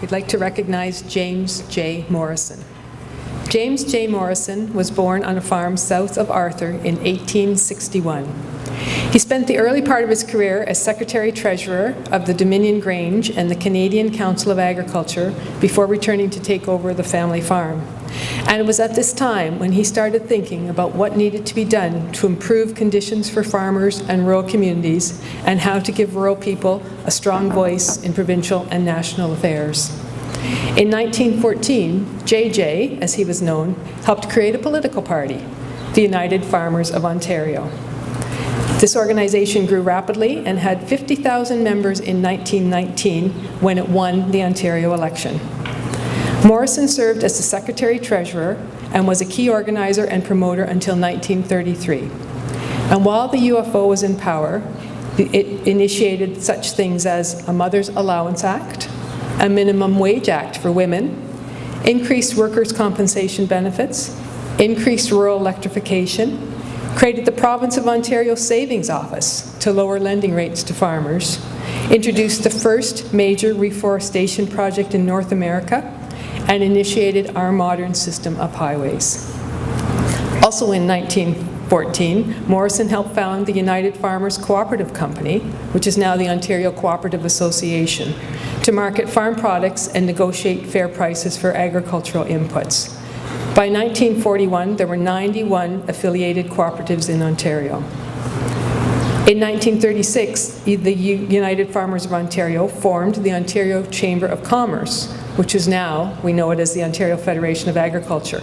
we'd like to recognize James J. Morrison. James J. Morrison was born on a farm south of Arthur in 1861. He spent the early part of his career as Secretary-Treasurer of the Dominion Grange and the Canadian Council of Agriculture before returning to take over the family farm. And it was at this time when he started thinking about what needed to be done to improve conditions for farmers and rural communities and how to give rural people a strong voice in provincial and national affairs. In 1914, JJ, as he was known, helped create a political party, the United Farmers of Ontario. This organization grew rapidly and had 50,000 members in 1919 when it won the Ontario election. Morrison served as the Secretary-Treasurer and was a key organizer and promoter until 1933. And while the UFO was in power, it initiated such things as a Mother's Allowance Act, a Minimum Wage Act for women, increased workers' compensation benefits, increased rural electrification, created the Province of Ontario Savings Office to lower lending rates to farmers, introduced the first major reforestation project in North America, and initiated our modern system of highways. Also in 1914, Morrison helped found the United Farmers Co-operative Company, which is now the Ontario Co-operative Association, to market farm products and negotiate fair prices for agricultural inputs. By 1941, there were 91 affiliated cooperatives in Ontario. In 1936, the United Farmers of Ontario formed the Ontario Chamber of Commerce, which is now, we know it as the Ontario Federation of Agriculture.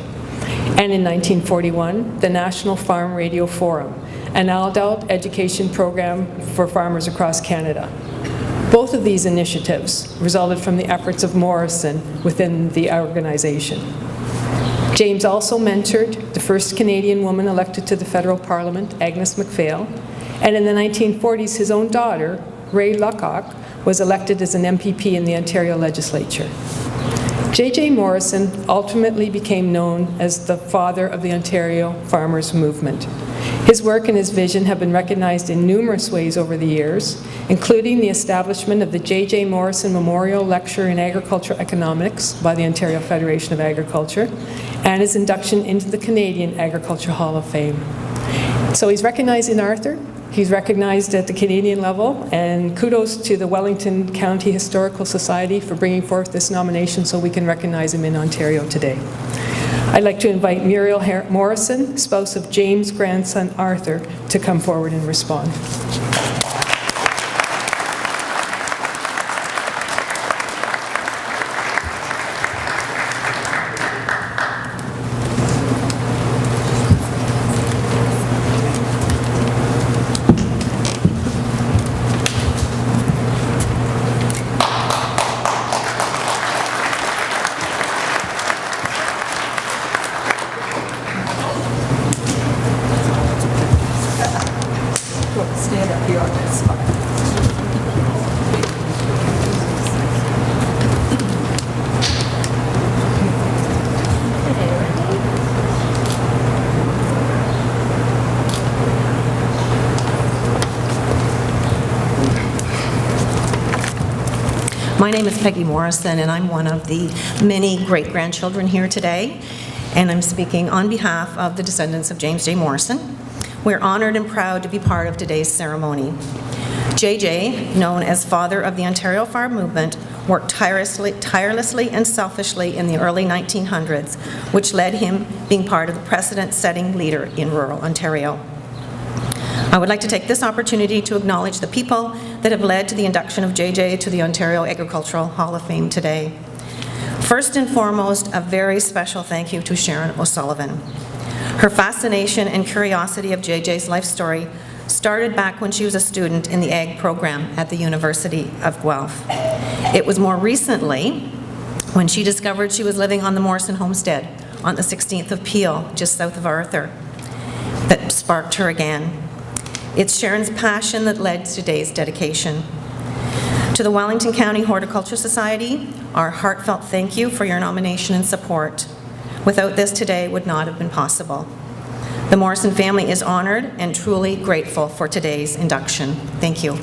And in 1941, the National Farm Radio Forum, an adult education program for farmers across Canada. Both of these initiatives resulted from the efforts of Morrison within the organization. James also mentored the first Canadian woman elected to the federal parliament, Agnes MacPhail, and in the 1940s, his own daughter, Ray Luckock, was elected as an MPP in the Ontario legislature. J.J. Morrison ultimately became known as the father of the Ontario farmers movement. His work and his vision have been recognized in numerous ways over the years, including the establishment of the J.J. Morrison Memorial Lecture in Agricultural Economics by the Ontario Federation of Agriculture, and his induction into the Canadian Agricultural Hall of Fame. So he's recognized in Arthur, he's recognized at the Canadian level, and kudos to the Wellington County Historical Society for bringing forth this nomination so we can recognize him in Ontario today. I'd like to invite Muriel Morrison, spouse of James' grandson Arthur, to come forward and respond. Stand up here on this spot. My name is Peggy Morrison, and I'm one of the many great-grandchildren here today, and I'm speaking on behalf of the descendants of James J. Morrison. We're honored and proud to be part of today's ceremony. JJ, known as father of the Ontario farm movement, worked tirelessly and selfishly in the early 1900s, which led him being part of the precedent-setting leader in rural Ontario. I would like to take this opportunity to acknowledge the people that have led to the induction of JJ to the Ontario Agricultural Hall of Fame today. First and foremost, a very special thank you to Sharon O'Sullivan. Her fascination and curiosity of JJ's life story started back when she was a student in the Ag program at the University of Guelph. It was more recently when she discovered she was living on the Morrison homestead on the 16th of Peel, just south of Arthur, that sparked her again. It's Sharon's passion that led to today's dedication. To the Wellington County Horticulture Society, our heartfelt thank you for your nomination and support. Without this, today would not have been possible. The Morrison family is honored and truly grateful for today's induction. Thank you.